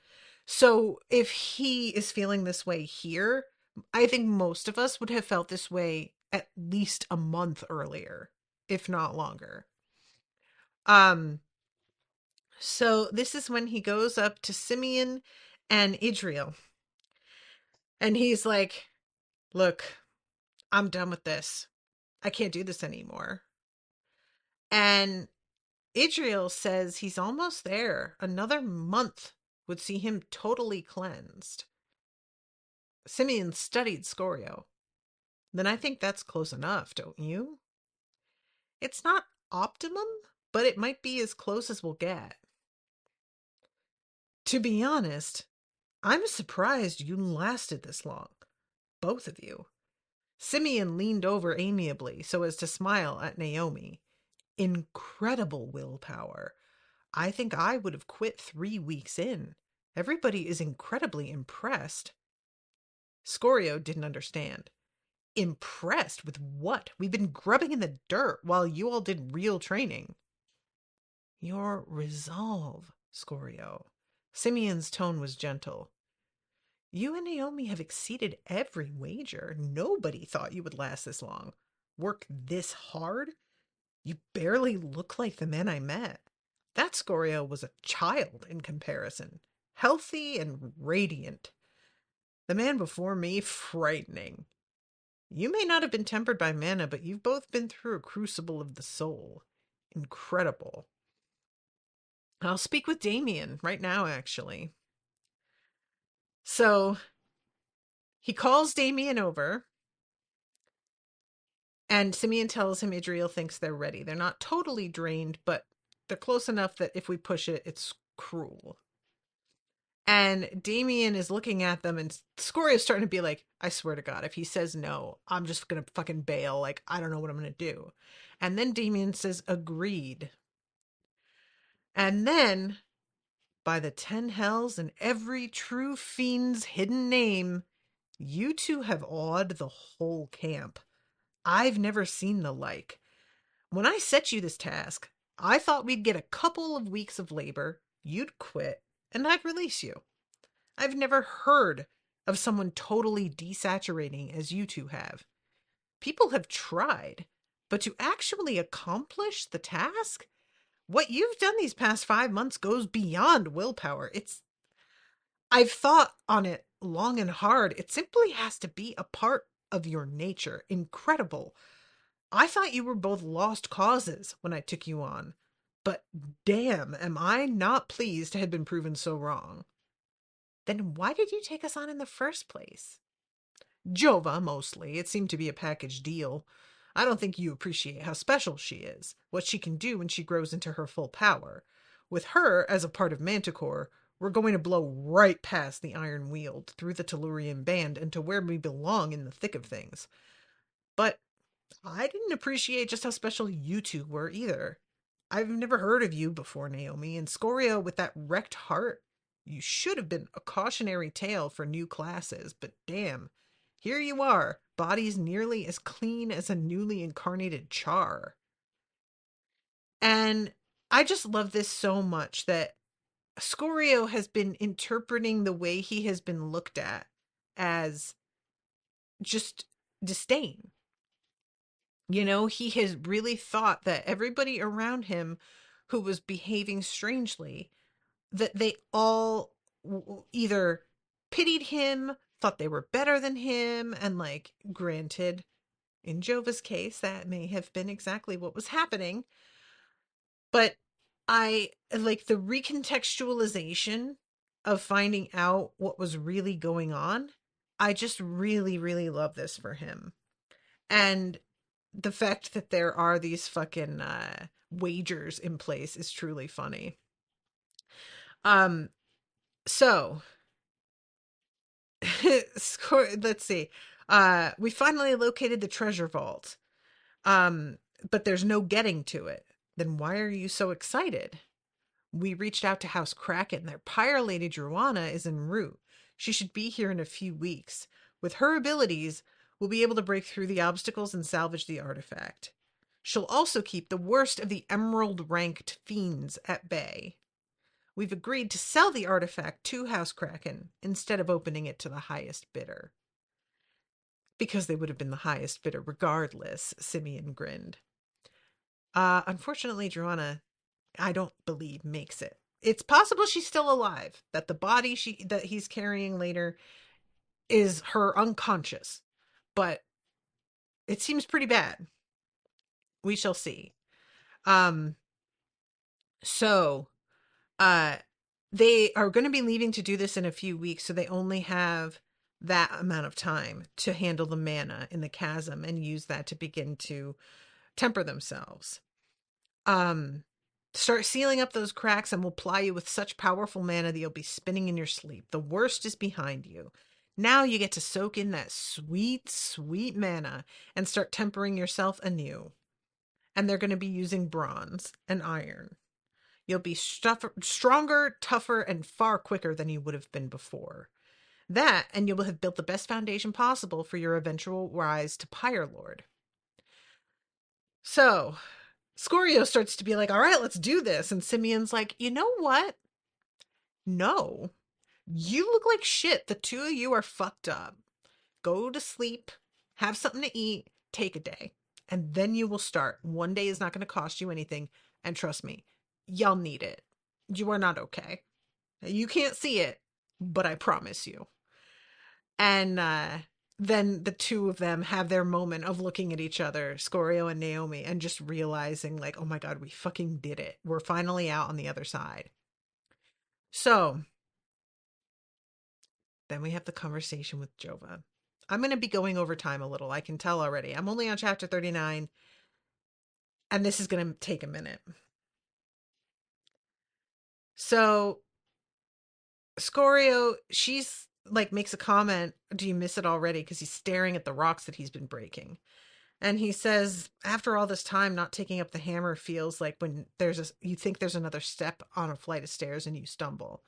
B: So if he is feeling this way here, I think most of us would have felt this way at least a month earlier, if not longer. Um, so this is when he goes up to Simeon and Idriel. And he's like, look, I'm done with this. I can't do this anymore. And Idriel says he's almost there. Another month would see him totally cleansed. Simeon studied Scorio. Then I think that's close enough, don't you? It's not optimum, but it might be as close as we'll get. To be honest, I'm surprised you lasted this long. Both of you. Simeon leaned over amiably so as to smile at Naomi. Incredible willpower. I think I would have quit 3 weeks in. Everybody is incredibly impressed. Scorio didn't understand. Impressed with what? We've been grubbing in the dirt while you all did real training. Your resolve, Scorio. Simeon's tone was gentle. You and Naomi have exceeded every wager. Nobody thought you would last this long. Work this hard? You barely look like the man I met. That Scorio was a child in comparison. Healthy and radiant. The man before me, frightening. You may not have been tempered by mana, but you've both been through a crucible of the soul. Incredible. I'll speak with Damien right now, actually. So, he calls Damien over, and Simeon tells him Idriel thinks they're ready. They're not totally drained, but they're close enough that if we push it, it's cruel. And Damien is looking at them, and Scoria is starting to be like, I swear to God, if he says no, I'm just going to fucking bail. Like, I don't know what I'm going to do. And then Damien says, agreed. And then, by the 10 hells and every true fiend's hidden name, you two have awed the whole camp. I've never seen the like. When I set you this task, I thought we'd get a couple of weeks of labor, you'd quit, and I'd release you. I've never heard of someone totally desaturating as you two have. People have tried, but to actually accomplish the task, what you've done these past 5 months goes beyond willpower. I've thought on it long and hard. It simply has to be a part of your nature. Incredible. I thought you were both lost causes when I took you on, but damn, am I not pleased to have been proven so wrong. Then why did you take us on in the first place? Jova, mostly. It seemed to be a package deal. I don't think you appreciate how special she is, what she can do when she grows into her full power. With her, as a part of Manticore, we're going to blow right past the Iron Weald, through the Tellurian Band, and to where we belong in the thick of things. But I didn't appreciate just how special you two were either. I've never heard of you before, Naomi, and Scorio with that wrecked heart. You should have been a cautionary tale for new classes, but damn, here you are, bodies nearly as clean as a newly incarnated char. And I just love this so much that Scorio has been interpreting the way he has been looked at as just disdain. You know, he has really thought that everybody around him who was behaving strangely, that they all either pitied him, thought they were better than him, and like, granted, in Jova's case, that may have been exactly what was happening. But I like the recontextualization of finding out what was really going on. I just really, really love this for him. And the fact that there are these fucking wagers in place is truly funny. So let's see. We finally located the treasure vault. But there's no getting to it. Then why are you so excited? We reached out to House Kraken. Their pyre lady Druana is en route. She should be here in a few weeks. With her abilities, we'll be able to break through the obstacles and salvage the artifact. She'll also keep the worst of the emerald-ranked fiends at bay. We've agreed to sell the artifact to House Kraken instead of opening it to the highest bidder. Because they would have been the highest bidder regardless, Simeon grinned. Unfortunately, Druana, I don't believe, makes it. It's possible she's still alive, that the body that he's carrying later is her unconscious, but it seems pretty bad. We shall see. So, they are going to be leaving to do this in a few weeks, so they only have that amount of time to handle the mana in the chasm and use that to begin to temper themselves. Start sealing up those cracks, and we'll ply you with such powerful mana that you'll be spinning in your sleep. The worst is behind you. Now you get to soak in that sweet, sweet mana and start tempering yourself anew. And they're going to be using bronze and iron. You'll be stronger, tougher, and far quicker than you would have been before. That, and you will have built the best foundation possible for your eventual rise to Pyre Lord. So, Scorio starts to be like, all right, let's do this. And Simeon's like, you know what? No. You look like shit. The two of you are fucked up. Go to sleep, have something to eat, take a day, and then you will start. One day is not going to cost you anything. And trust me, y'all need it. You are not okay. You can't see it, but I promise you. And then the two of them have their moment of looking at each other, Scorio and Naomi, and just realizing, like, oh my God, we fucking did it. We're finally out on the other side. So then we have the conversation with Jova. I'm going to be going over time a little. I can tell already. I'm only on chapter 39, and this is going to take a minute. So Scorio, she's like, makes a comment. Do you miss it already? Because he's staring at the rocks that he's been breaking. And he says, after all this time, not taking up the hammer feels like when you think there's another step on a flight of stairs and you stumble.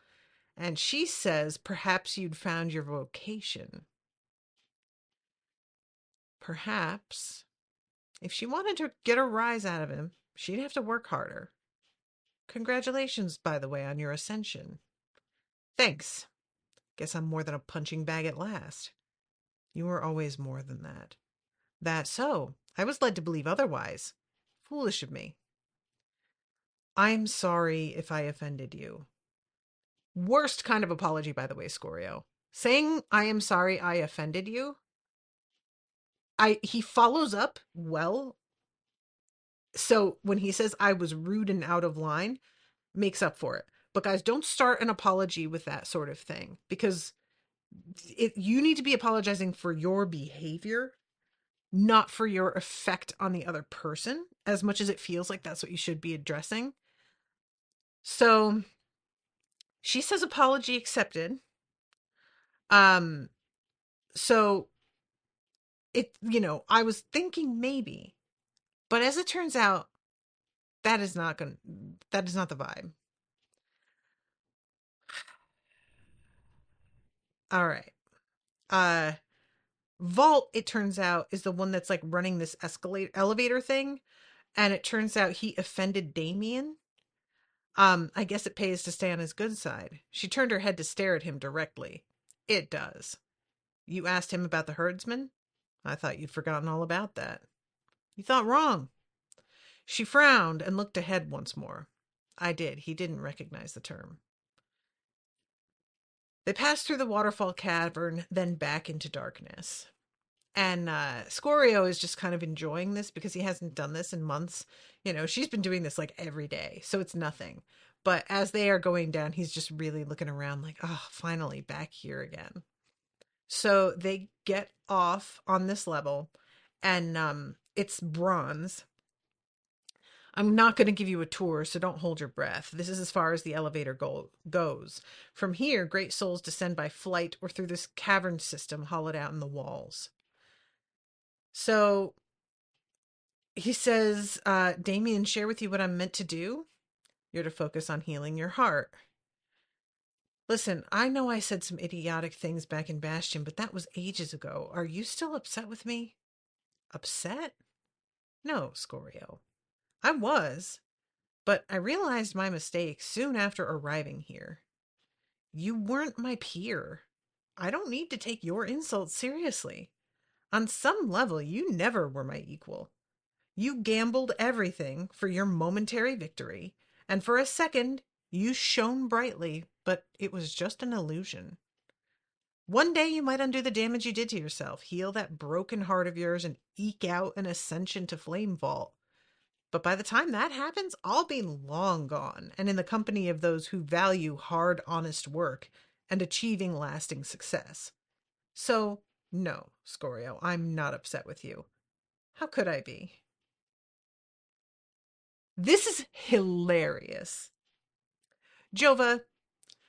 B: And she says, perhaps you'd found your vocation. Perhaps. If she wanted to get a rise out of him, she'd have to work harder. Congratulations, by the way, on your ascension. Thanks. Guess I'm more than a punching bag at last. You were always more than that. That so? I was led to believe otherwise. Foolish of me. I'm sorry if I offended you. Worst kind of apology, by the way, Scorio. Saying I am sorry I offended you. He follows up well. So when he says I was rude and out of line, makes up for it. But guys, don't start an apology with that sort of thing, because you need to be apologizing for your behavior, not for your effect on the other person, as much as it feels like that's what you should be addressing. So she says apology accepted. Um, so I was thinking maybe, but as it turns out, that is not the vibe. All right. Uh, Vault, it turns out, is the one that's like running this elevator thing, and it turns out he offended Damien. I guess it pays to stay on his good side. She turned her head to stare at him directly. It does. You asked him about the herdsman? I thought you'd forgotten all about that. You thought wrong. She frowned and looked ahead once more. I did. He didn't recognize the term. They passed through the waterfall cavern, then back into darkness. And Scorio is just kind of enjoying this because he hasn't done this in months. She's been doing this like every day, so it's nothing. But as they are going down, he's just really looking around like, oh, finally back here again. So they get off on this level, and it's bronze. I'm not going to give you a tour, so don't hold your breath. This is as far as the elevator goes. From here, great souls descend by flight or through this cavern system hollowed out in the walls. So he says, Damien, share with you what I'm meant to do. You're to focus on healing your heart. Listen, I know I said some idiotic things back in Bastion, but that was ages ago. Are you still upset with me? Upset? No, Scorio. I was, but I realized my mistake soon after arriving here. You weren't my peer. I don't need to take your insults seriously. On some level, you never were my equal. You gambled everything for your momentary victory, and for a second, you shone brightly, but it was just an illusion. One day you might undo the damage you did to yourself, heal that broken heart of yours, and eke out an ascension to Flame Vault. But by the time that happens, I'll be long gone, and in the company of those who value hard, honest work and achieving lasting success. So, no, Scorio, I'm not upset with you. How could I be? This is hilarious. Jova,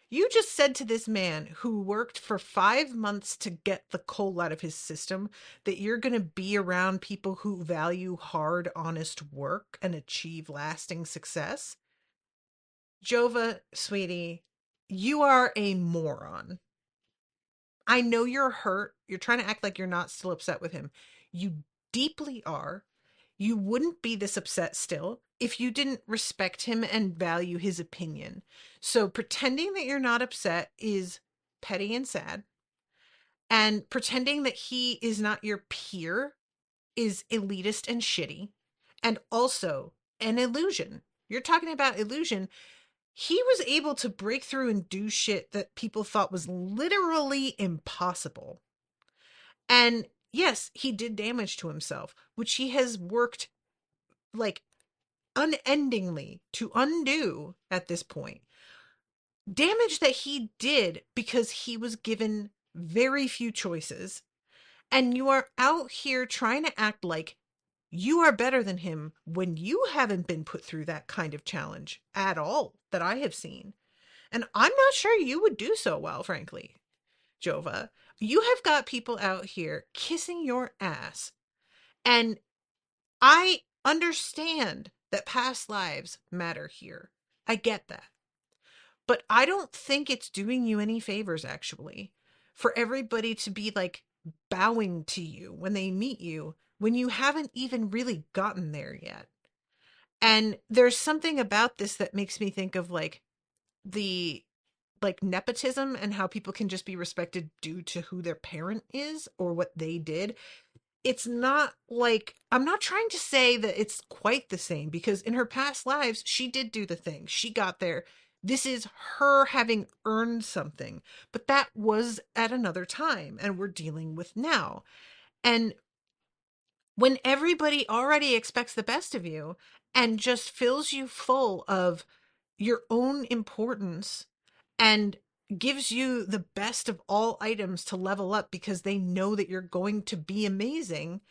B: you just said to this man who worked for 5 months to get the coal out of his system that you're going to be around people who value hard, honest work and achieve lasting success. Jova, sweetie, you are a moron. I know you're hurt. You're trying to act like you're not still upset with him. You deeply are. You wouldn't be this upset still if you didn't respect him and value his opinion. So pretending that you're not upset is petty and sad. And pretending that he is not your peer is elitist and shitty. And also an illusion. You're talking about illusion. He was able to break through and do shit that people thought was literally impossible. And yes, he did damage to himself, which he has worked like unendingly to undo at this point. Damage that he did because he was given very few choices. And you are out here trying to act like you are better than him when you haven't been put through that kind of challenge at all that I have seen. And I'm not sure you would do so well, frankly, Jova. You have got people out here kissing your ass. And I understand that past lives matter here. I get that. But I don't think it's doing you any favors, actually, for everybody to be like bowing to you when they meet you when you haven't even really gotten there yet. And there's something about this that makes me think of like the like nepotism and how people can just be respected due to who their parent is or what they did. It's not like, I'm not trying to say that it's quite the same because in her past lives, she did do the thing. She got there. This is her having earned something, but that was at another time and we're dealing with now. And when everybody already expects the best of you and just fills you full of your own importance and gives you the best of all items to level up because they know that you're going to be amazing,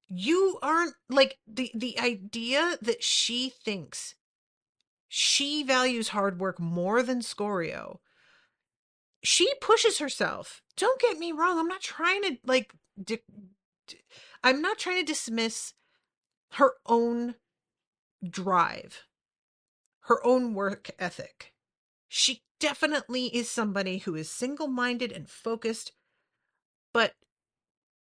B: you aren't like the idea that she thinks she values hard work more than Scorio. She pushes herself. Don't get me wrong. I'm not trying to like I'm not trying to dismiss her own drive, her own work ethic. She definitely is somebody who is single-minded and focused, but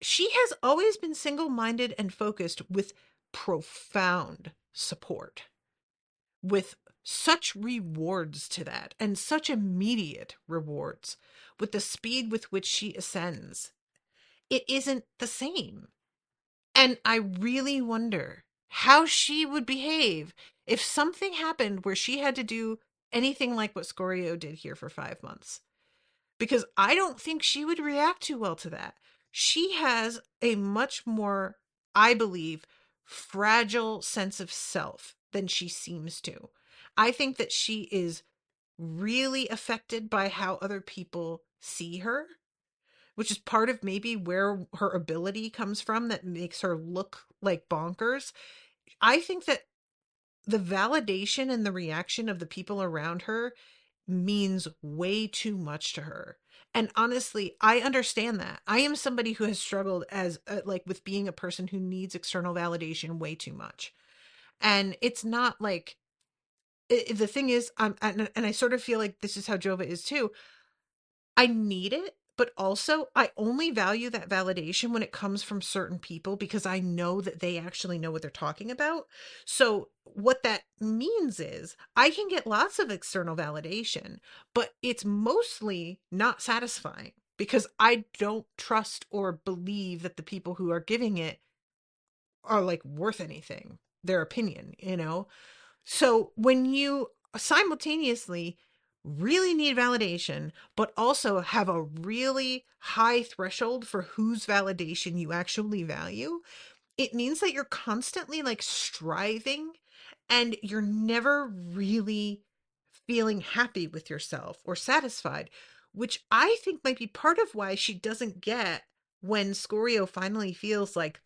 B: she has always been single-minded and focused with profound support, with such rewards to that and such immediate rewards with the speed with which she ascends. It isn't the same. And I really wonder how she would behave if something happened where she had to do anything like what Scorio did here for 5 months. Because I don't think she would react too well to that. She has a much more, I believe, fragile sense of self than she seems to. I think that she is really affected by how other people see her, which is part of maybe where her ability comes from that makes her look like bonkers. I think that the validation and the reaction of the people around her means way too much to her. And honestly, I understand that. I am somebody who has struggled as like with being a person who needs external validation way too much. And it's not like the thing is, and I sort of feel like this is how Jova is too. I need it, but also I only value that validation when it comes from certain people because I know that they actually know what they're talking about. So, what that means is I can get lots of external validation, but it's mostly not satisfying because I don't trust or believe that the people who are giving it are like worth anything, their opinion, you know? So when you simultaneously really need validation, but also have a really high threshold for whose validation you actually value, it means that you're constantly like striving and you're never really feeling happy with yourself or satisfied, which I think might be part of why she doesn't get when Scorio finally feels like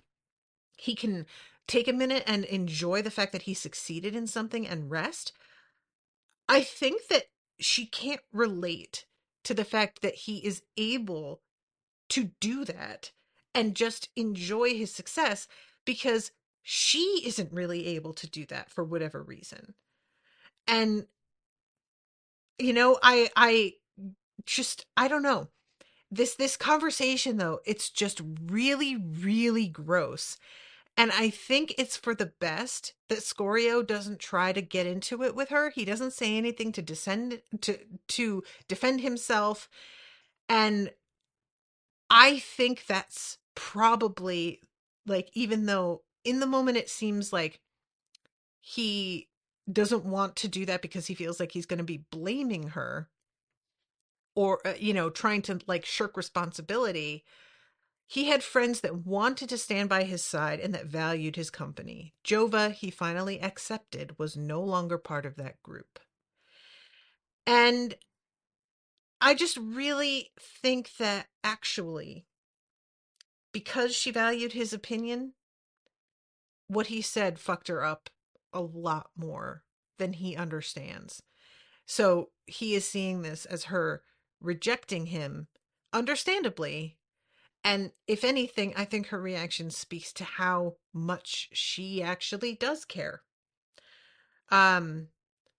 B: he can take a minute and enjoy the fact that he succeeded in something and rest. I think that she can't relate to the fact that he is able to do that and just enjoy his success because she isn't really able to do that for whatever reason. And I just I don't know. This conversation though, it's just really really gross. And I think it's for the best that Scorio doesn't try to get into it with her. He doesn't say anything to defend himself. And I think that's probably, like, even though in the moment it seems like he doesn't want to do that because he feels like he's going to be blaming her or trying to like shirk responsibility. He had friends that wanted to stand by his side and that valued his company. Jova, he finally accepted, was no longer part of that group. And I just really think that actually, because she valued his opinion, what he said fucked her up a lot more than he understands. So he is seeing this as her rejecting him, understandably. And if anything, I think her reaction speaks to how much she actually does care. Um,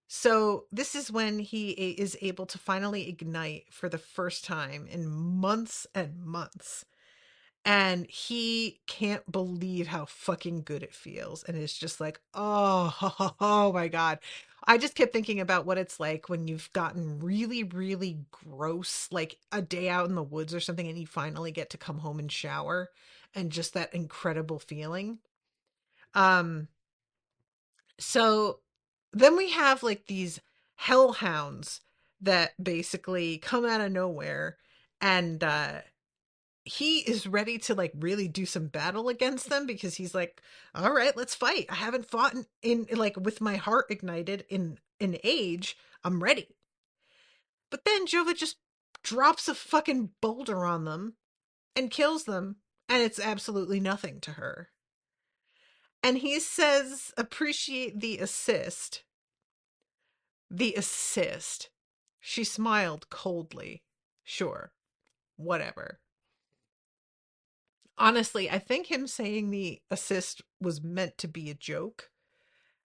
B: so this is when he is able to finally ignite for the first time in months and months. And he can't believe how fucking good it feels. And it's just like, oh, oh my God. I just kept thinking about what it's like when you've gotten really, really gross, like a day out in the woods or something, and you finally get to come home and shower and just that incredible feeling. Um, so then we have like these hellhounds that basically come out of nowhere and he is ready to like really do some battle against them because he's like, all right, let's fight. I haven't fought in like with my heart ignited in age. I'm ready. But then Jova just drops a fucking boulder on them and kills them, and it's absolutely nothing to her. And he says, appreciate the assist. The assist. She smiled coldly. Sure, whatever. Honestly, I think him saying the assist was meant to be a joke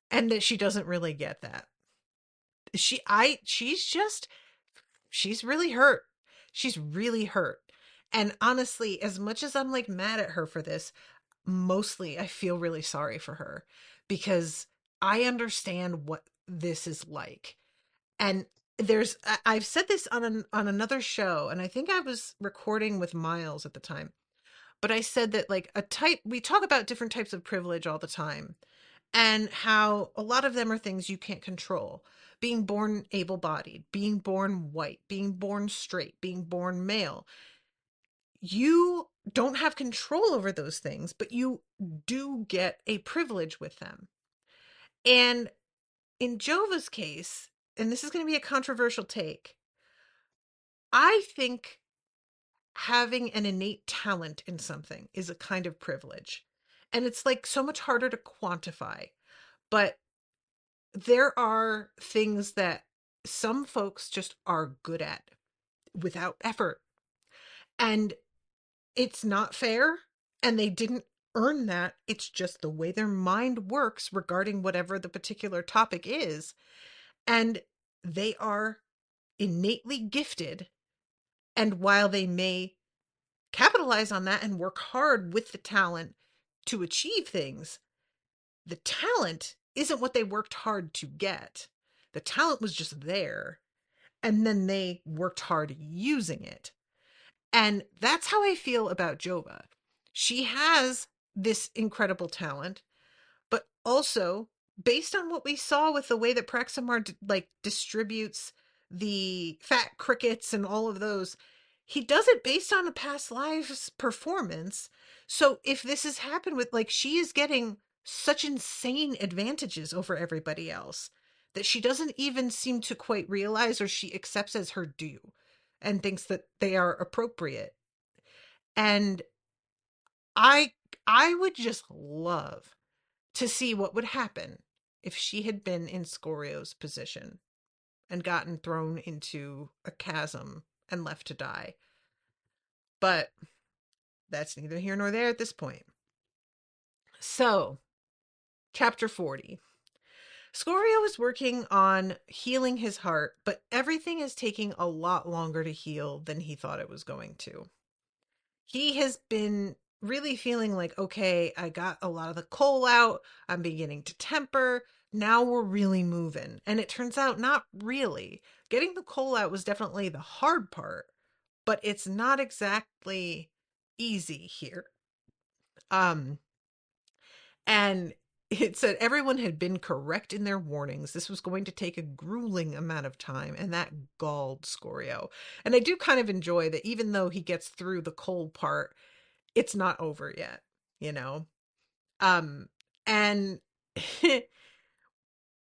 B: and that she doesn't really get that. She's really hurt. She's really hurt. And honestly, as much as I'm like mad at her for this, mostly I feel really sorry for her because I understand what this is like. And I've said this on another show, and I think I was recording with Miles at the time. But I said that like we talk about different types of privilege all the time and how a lot of them are things you can't control. Being born able bodied, being born white, being born straight, being born male. You don't have control over those things, but you do get a privilege with them. And in Jova's case, and this is going to be a controversial take, I think having an innate talent in something is a kind of privilege. And it's like so much harder to quantify. But there are things that some folks just are good at without effort. And it's not fair. And they didn't earn that. It's just the way their mind works regarding whatever the particular topic is. And they are innately gifted. And while they may capitalize on that and work hard with the talent to achieve things, the talent isn't what they worked hard to get. The talent was just there, and then they worked hard using it. And that's how I feel about Jova. She has this incredible talent, but also based on what we saw with the way that Praximar like distributes the fat crickets and all of those, he does it based on a past lives performance. So if this has happened with like she is getting such insane advantages over everybody else that she doesn't even seem to quite realize or she accepts as her due and thinks that they are appropriate. And I I would just love to see what would happen if she had been in Scorio's position and gotten thrown into a chasm and left to die. But that's neither here nor there at this point. So, chapter 40. Scorio is working on healing his heart, but everything is taking a lot longer to heal than he thought it was going to. He has been really feeling like, okay, I got a lot of the coal out. I'm beginning to temper. Now we're really moving. And it turns out not really. Getting the coal out was definitely the hard part, but it's not exactly easy here. Um, and it said everyone had been correct in their warnings. This was going to take a grueling amount of time, and that galled Scorio. And I do kind of enjoy that even though he gets through the cold part, it's not over yet, you know? And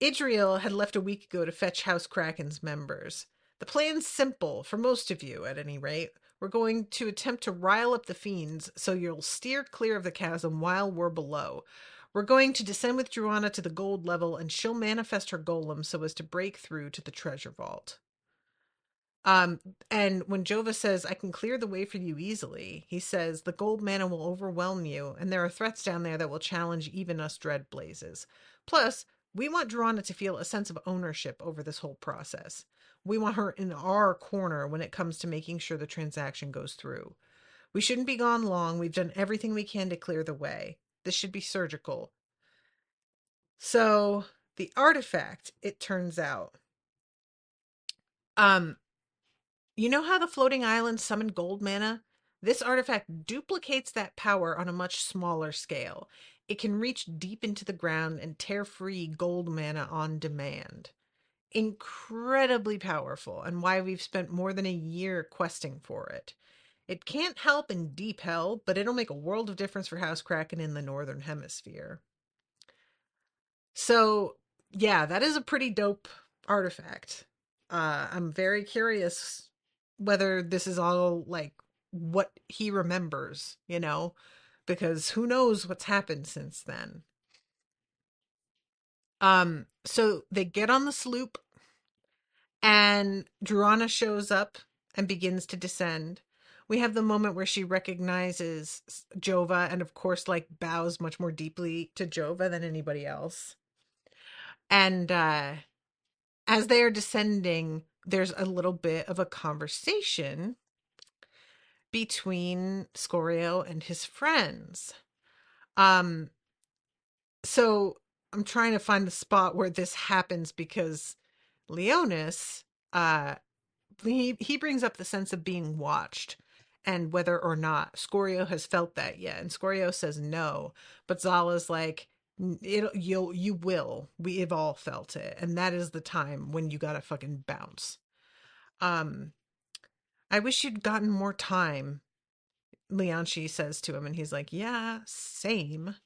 B: Idriel had left a week ago to fetch House Kraken's members. The plan's simple, for most of you, at any rate. We're going to attempt to rile up the fiends so you'll steer clear of the chasm while we're below. We're going to descend with Druana to the gold level, and she'll manifest her golem so as to break through to the treasure vault. Um, and when Jova says, I can clear the way for you easily, he says, the gold mana will overwhelm you, and there are threats down there that will challenge even us dread blazes. Plus, we want Drana to feel a sense of ownership over this whole process. We want her in our corner when it comes to making sure the transaction goes through. We shouldn't be gone long. We've done everything we can to clear the way. This should be surgical. So, the artifact, it turns out, um, you know how the floating islands summon gold mana? This artifact duplicates that power on a much smaller scale. It can reach deep into the ground and tear free gold mana on demand. Incredibly powerful, and why we've spent more than a year questing for it. It can't help in deep hell, but it'll make a world of difference for House Kraken in the Northern Hemisphere. So, yeah, that is a pretty dope artifact. I'm very curious whether this is all like what he remembers, because who knows what's happened since then. So they get on the sloop and Druana shows up and begins to descend. We have the moment where she recognizes Jova and of course like bows much more deeply to Jova than anybody else. And as they are descending, there's a little bit of a conversation between Scorio and his friends. Um, so I'm trying to find the spot where this happens because Leonis, uh, he brings up the sense of being watched and whether or not Scorio has felt that yet. And Scorio says no, but Zala's like, you will. We have all felt it, and that is the time when you gotta fucking bounce. Um, I wish you'd gotten more time. Leonchi says to him, and he's like, yeah, same.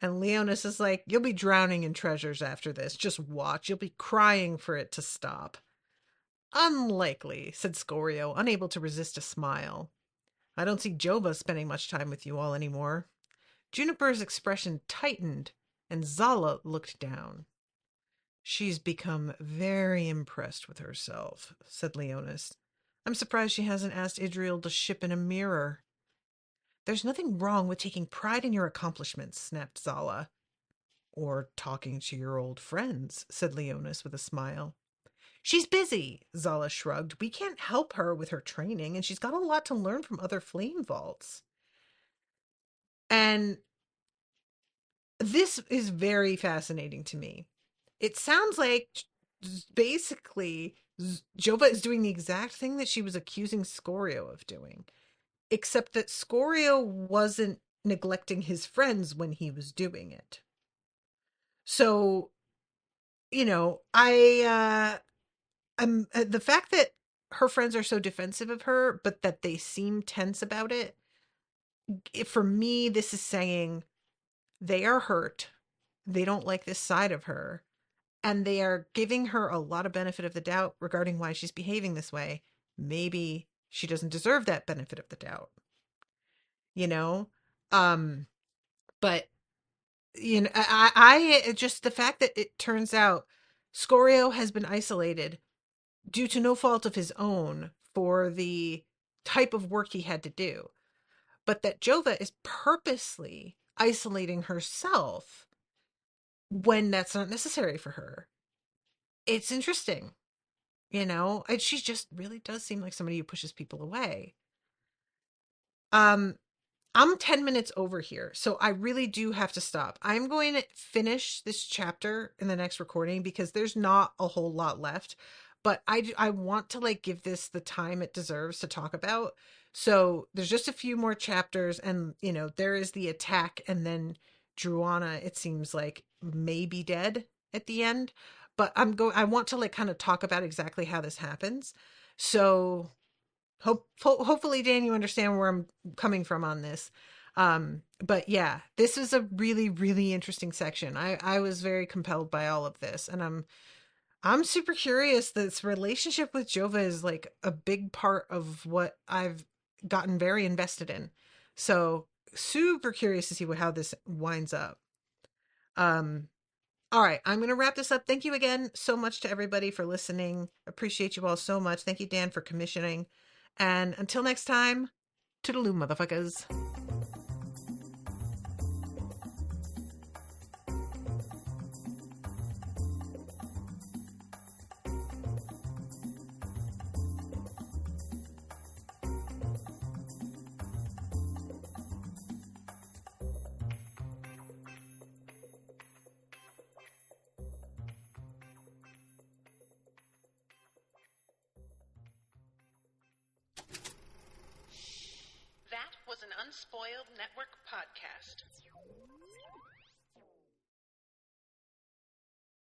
B: And Leonis is like, you'll be drowning in treasures after this. Just watch. You'll be crying for it to stop. Unlikely, said Scorio, unable to resist a smile. I don't see Jova spending much time with you all anymore. Juniper's expression tightened, and Zala looked down. She's become very impressed with herself, said Leonis. I'm surprised she hasn't asked Idriel to ship in a mirror. There's nothing wrong with taking pride in your accomplishments, snapped Zala. Or talking to your old friends, said Leonis with a smile. She's busy, Zala shrugged. We can't help her with her training, and she's got a lot to learn from other flame vaults. And this is very fascinating to me. It sounds like basically Jova is doing the exact thing that she was accusing Scorio of doing, except that Scorio wasn't neglecting his friends when he was doing it. So, I'm the fact that her friends are so defensive of her, but that they seem tense about it. For me, this is saying they are hurt. They don't like this side of her, and they are giving her a lot of benefit of the doubt regarding why she's behaving this way. Maybe she doesn't deserve that benefit of the doubt. You know? Um But I just the fact that it turns out Scorio has been isolated due to no fault of his own for the type of work he had to do, but that Jova is purposely isolating herself when that's not necessary for her. It's interesting, and she just really does seem like somebody who pushes people away. Um, I'm 10 minutes over here, so I really do have to stop. I'm going to finish this chapter in the next recording because there's not a whole lot left, but I want to like give this the time it deserves to talk about. So there's just a few more chapters, and there is the attack, and then Druana, it seems like, may be dead at the end. But I want to like kind of talk about exactly how this happens. So hopefully, Dan, you understand where I'm coming from on this. But yeah, this is a really, really interesting section. I was very compelled by all of this, and I'm super curious. This relationship with Jova is like a big part of what I've gotten very invested in. So super curious to see how this winds up. Um, all right, I'm going to wrap this up. Thank you again so much to everybody for listening. Appreciate you all so much. Thank you, Dan, for commissioning. And until next time, toodaloo, motherfuckers.
A: That was an Unspoiled Network podcast.